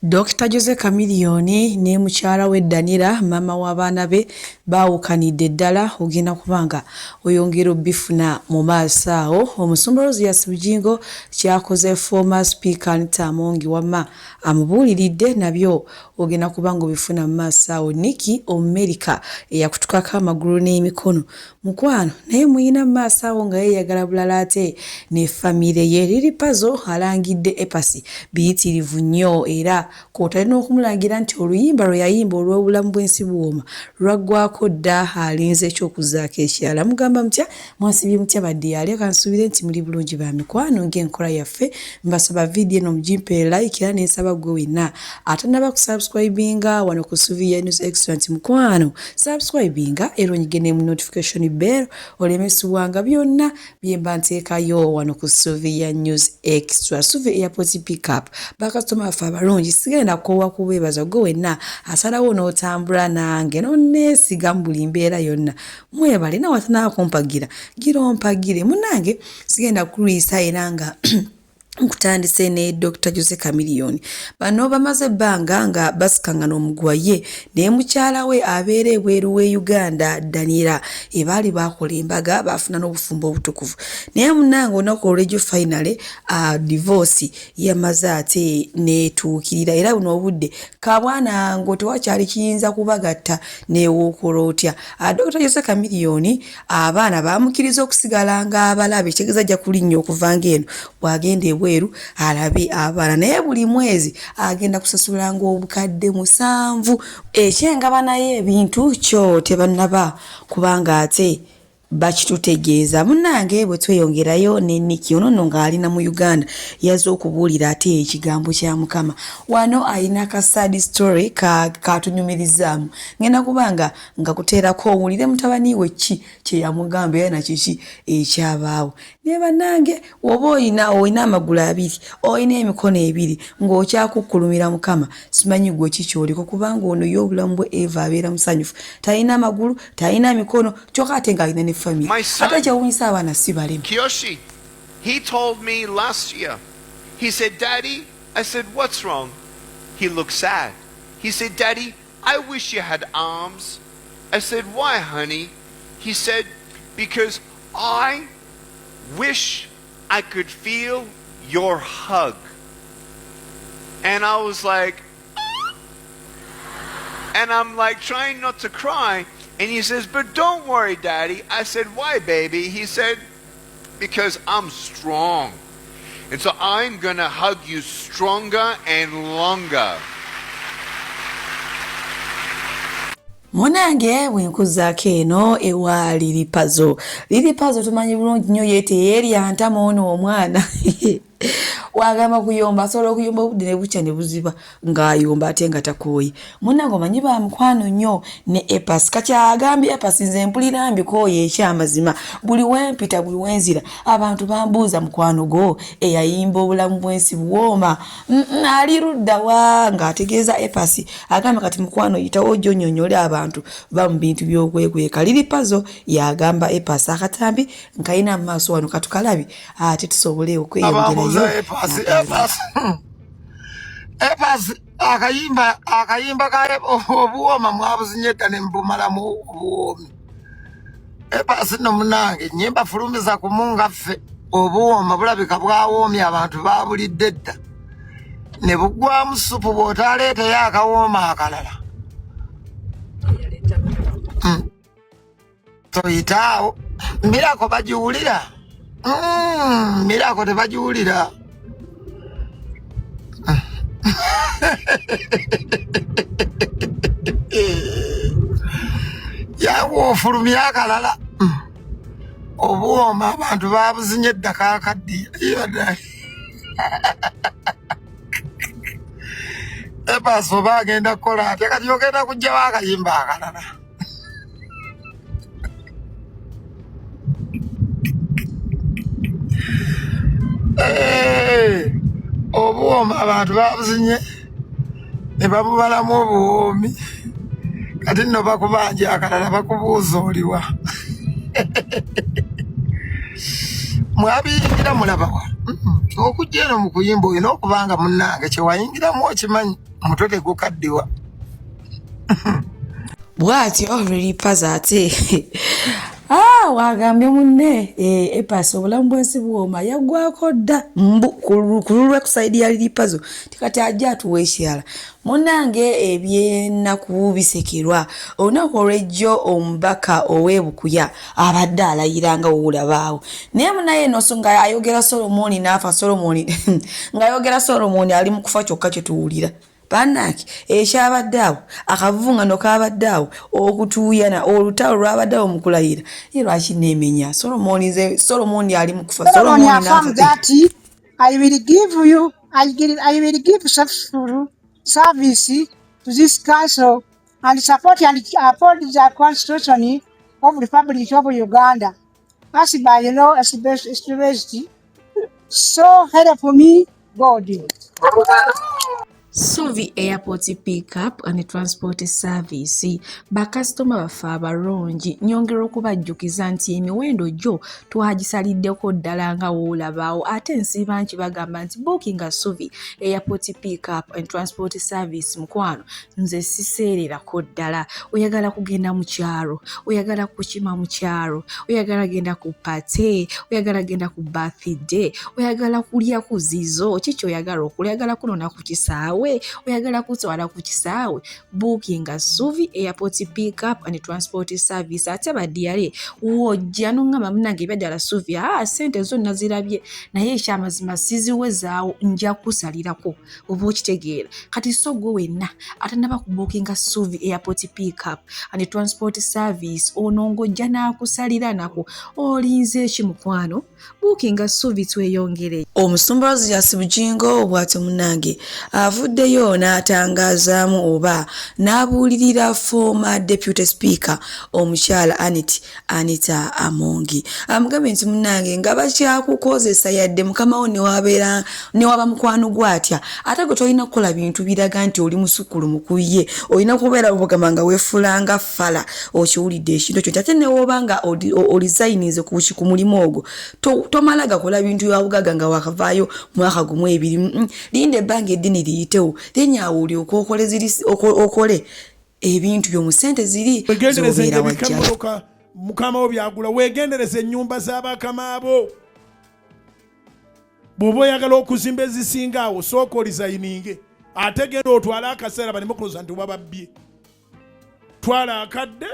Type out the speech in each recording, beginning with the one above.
Dr. Jose Chameleone ne mukyala we Danira mama w'abaana be baawukanidde ddala ogenda kubanga oyongera obbifuna mu maaso awo. Omusumba Rosias Bugingo kyakoze former speaker Anita Amongi Wamma amubuuliridde nabyo ogenda kubanga obifuna mu maaso awo. Nikki Omerika eyakutukako amagulu n'emikono mukwano naye muyina mu maaso awo nga yeeyagala bulala ate ne famire ye. Lili Pazo alangidde epasi biyitirivu nnyo era kwotalina okumulangira nti oluyimba lwe yayimba olw'obulamu bw'ensi buwooma lwaggwako dda alinze ekyokuzaako ekirala. Mugamba mutya mwasibye mutya badde yali kansubire nti muli bulungi ba mikwano ng'enkola yaffe. Mbasaba vidiyo eno mugimpe like era n'ensaba gwe wenna atanaba kusubscribinga wano ku Suviya News Extra nti mukwano subscribinga era onyige ne mu notification bell olemesibwanga byonna bye mba nteekayo wano ku Suviya News Extra. Suviya Airport Pickup bakasitoma baffe abalungi sigenda koowa kubeebaza gwe wenna asalawo n'otambula nange n'onneesiga mu buli mbeera yonna. Mwebale nawe atanaba kumpagira gira ompagire munnange sigenda kulwisa era nga nkutandise ne Dr. Jose Chameleone. Bano bamaze ebbanga nga basikangana omugwa ye ne mukyala we abeera ebweru we Uganda Danira ebaali bakola embaga bafuna n'obufumbo obutukuvu. Naye munnange olunaku olw'egyo finally divorce yamaze ate neetuukirira era buno obudde kabwana ngo tewakyali kiyinza kubagatta neewookola otya. Dr. Jose Chameleone abaana bamukkiriza okusigala nga abalabe ekitegeeza ajja kulinnya okuva ng'eno bw'agenda ebweru alabe abaana naye buli mwezi agenda kusasulanga obukadde 7 ekyenga naye ebintu kyo tebannaba kubanga ate bakitutegeeza. Munnange bwe tweyongerayo ne Nikki ono nga alina mu Uganda yazze okubuulira ate ekigambo kya Mukama. Wano alina ka sad story katunyumirizaamu ngenda kubanga nga kuteerako owulire mutabani we ki kye yamugamba era nakiki ekyabaawo. Ne bannange oba olina amagulu 2 olina emikono 2 ng'okyakukkulumira Mukama simanyi gwe kikyoliko kubanga ono y'obulamu bwe Eva abeera musanyufu talina amagulu talina mikono kyokka ate ng'alina ne family. Kiyoshi, he told me last year, he said, Daddy, I said, what's wrong? He looked sad. He said, Daddy, I wish you had arms. I said, why, honey? He said, because I wish I could feel your hug. And I was like, and I'm like trying not to cry. And he says, but don't worry, Daddy. I said, why, baby? He said, because I'm strong. And so I'm going to hug you stronger and longer. Munange wenkuzaako eno ewa Lili Pazo. Lili Pazo tumanyi bulungi nnyo yeete yeerya ntama ono omwana. Wagamba kuyomba asobola okuyomba obudde ne bukya ne buziba ng'ayomba ate nga takooye. Munnange omanyi ba mukwano nnyo ne Epasi kakyagambye Epasi nze mpulira mbikooye ekyamazima buli wempita buli wenzira abantu bambuuza mukwano go eyayimba obulamu bw'ensi buwooma ali ludda wa ng'ategeeza Epasi agamba kati mukwano yitawo jjo nnyonnyole abantu ba mu bintu by'okwekweka. Lili Pazo yagamba Epasi akatambi nkayina mu maaso wano katukalabi ate tusobole okweyongerayo. Epasi akayimba kale obuwooma mwabuzinyedda ne mbumalamu obuwoomi. Epasi no munange nyimba fulumiza kumunga ffe obuwooma bulabika bwawoomye abantu babulidde dda ne bugwamu supu bw'otaleeteyo akawooma akalala toyitaawo. Mirako bagiwulira? Mirako tebagiwulira. Yawo ofulumya akalala obuwooma abantu babuzinye edda kakaddiya. Epasi oba agenda kukola ate kati ogenda kugyawo akayimba akalala. Obuwooma abantu babuzinye ne babubalamu obuwoomi kati nno bakubanja akalala bakubuuza oliwa. Mwabiyingira mulabawa okujja eno mu kuyimba olina okubanga munnange kye wayingiramu okimanyi. omutwe tegukaddiwa. bw'atyo liripaza ate wagambye munne epasi obulamu bwensi bwoma yaggwako dda ku lulwekusayidi ya liripazo tikati ajja atuwa ekyala munnange ebyennaku bisekerwa olunaku olw'ejjo omubaka ow'ebukuya abadde alayiranga woolabaawo naye munaye eno so nga ayogera Solomoni n'afa Solomoni ng'ayogera Solomoni ali mu kufa kyokka kye tuwulira bannange ekyabadde awo akavuvuŋŋano kaabadde awo okutuuyana olutalo lwabadde awo mu kulayira ye lwaki neemenya Solomoni ali mu kufa Solomoni affirmed that I will give successful service to this council and support and uphold the Constitution of the Republic of Uganda as by law established. So help me God. Suvi Airport Pickup and Transport Service bakasitoma baffe abalungi nyongera okubajjukiza nti emiwendo gyo twagisaliddeko ddala nga woolabaawo ate nsiiba nti bagamba nti bookinga Suvi Airport Pickup and Transport Service mukwano nze siseererako ddala oyagala kugenda mu kyalo oyagala kukima mu kyalo oyagala genda ku pate oyagala genda ku birthday oyagala kulya ku zizo kiki oyagala okulya oyagala kunona ku kisaawe oyagala kutwala ku kisaawe bookinga Suvi Airport Pickup and Transport Service ate badiyale wojja nongamba munange baddala Suvi sente zonna zirabye naye ekyamazima siziwezaawo nja kusalirako oba okitegeera kati so gwe wenna atanaba ku bookinga Suvi Airport Pickup and Transport Service onongojja n'akusalira nako olinze eki mukwano bookinga Suvi tweyongere omusumba Rosias Bujingo bw'atyo munange avuddeyo n'atangazaamu oba n'abuulirira former deputy speaker omukyala Anita Amongi amugambye nti munange nga bakyakukozesa yadde mukamawo newaba mukwano gwatya ate gwe tolina kukola bintu biraga nti oli musukulu mukuye olina kubeera bugamba nga weefulanga fala okiwulidde ekintu ekyo ate newoba nga olisayinize ku mulimu ogwo tomala gakola bintu byabugaga nga wakavaayo mwaka gumu ebiri linda ebbanga eddini liyitewo then olyoka okole ebintu byomu sente ziri zobeera wajja mukama wo byagula weegendereza ennyumba z'abakama abo bw'oba oyagala okuzimba ezisinga awo sooka olizayininge ate genda otwala akaseera baleme kuloza nti wababbye twala akadde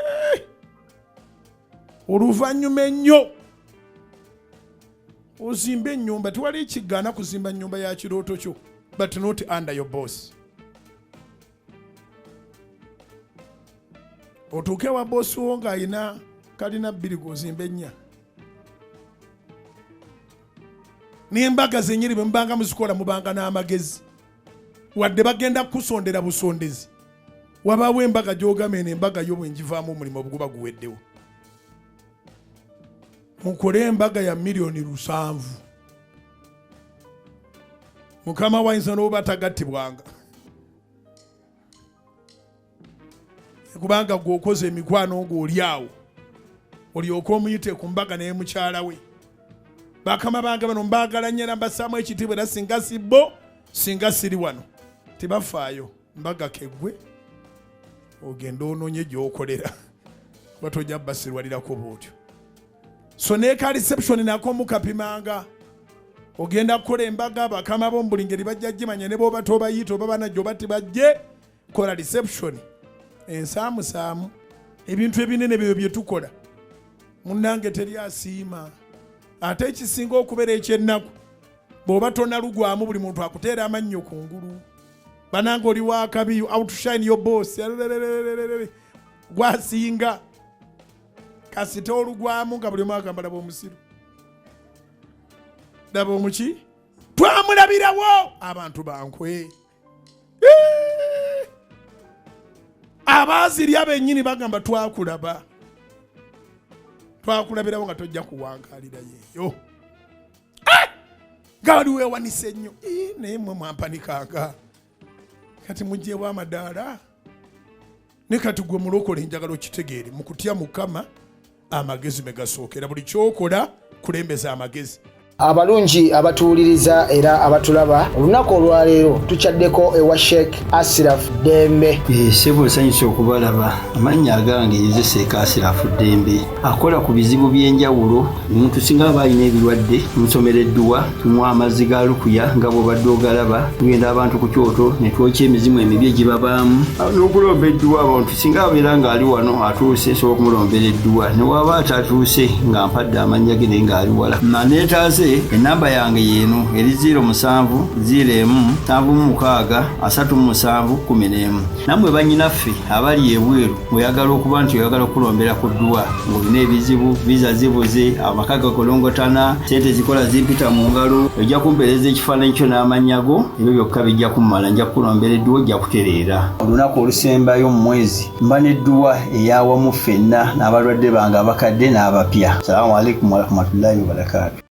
oluvannyuma ennyo ozimba ennyumba tewali kigaana kuzimba nnyumba ya kirooto kyo but not under your boss. Otuuke wa boss wo ng'ayina kalina bbiri gozimba ennya n'embaga zenyiri bwe mubanga muzikola mubanga n'amagezi wadde bagenda kusondera busondezi wabaawo embaga gy'ogamba eno embaga yo bwe ngivaamu omulimu obuguba guweddewo mukole embaga ya $7,000,000 mukama wayinza n'oba tagattibwanga kubanga gw'okoze emikwano ng'oli awo olyoka omuyite ku mbaga naye mukyala we bakama bange bano mbaagala nnyo era mbassaamu ekitiibwa era singa si bo singa siri wano tebafaayo mbaga keggwe ogenda onoonye gy'okolera kuba tojja basirwalirako bwotyo so neeka reception nako mukapimanga ogenda kukola embaga bakama bo mu buli ngeri bajja gimanya ne bw'oba tobayita oba banajja oba tibajje kola reception ensaamusaamu ebintu ebinene byo bye tukola munnange teri asiima ate ekisinga okubeera ekyennaku bw'oba tonalugwamu buli muntu akuteera amannyo ku ngulu banange oli wakabi outshine your boss gwasinga kasita olugwamu nga buli mwaka mbalaba omusiru daba omuki twamulabirawo abantu bankwe abaazirya bennyini bagamba twakulabirawo nga tojja kuwankalira yeeyo nga wali weewanisa ennyo naye mmwe mwampanikanga kati mugjeewo amadaala ne kati gwe mulokole njagala okitegeere mu kutya mukama amagezi me gasookera buli kyokola kulembeza amagezi Abalungi abatuwuliriza era abatulaba olunaku olwaleero tukyaddeko ewa Sheikh Ashraf Dembe. Sebo nsanyusa okubalaba. Amannya agange nze Sheikh Ashraf Dembe akola ku bizibu by'enjawulo. Omuntu singa aba alina ebirwadde tumusomereddwa, tumuwa amazzi ga lukuya nga bw'obadde ogalaba, tugenda abantu ku kyoto ne twokya emizimu emibi egibabaamu n'okulomba edduwa. Abantu singa abeera ng'ali wano atuuse sobola okumulombera edduwa, ne waba atatuuse nga mpadde amannya ge naye ng'ali wala. Neetaase enamba yange yeeno eri 0707763711. Nammwe bannyinaffe abali ebweru oyagala okuba nti oyagala okulombera ku dduwa ng'olina ebizibu, viza zibuze, amaka gakolongotana, sente zikola zimpita mu ngalo, ojja kumpeereza ekifaananyi kyo n'amannya go, ebyo byokka bijja kummala. Nja kukulombera edduwa, ojja kutereera. Olunaku olusembayo mu mwezi mba n'edduwa eyawamu ffenna n'abalwadde bange abakadde n'abapya. Salaamu alaikum warahmatullahi wabarakatuh.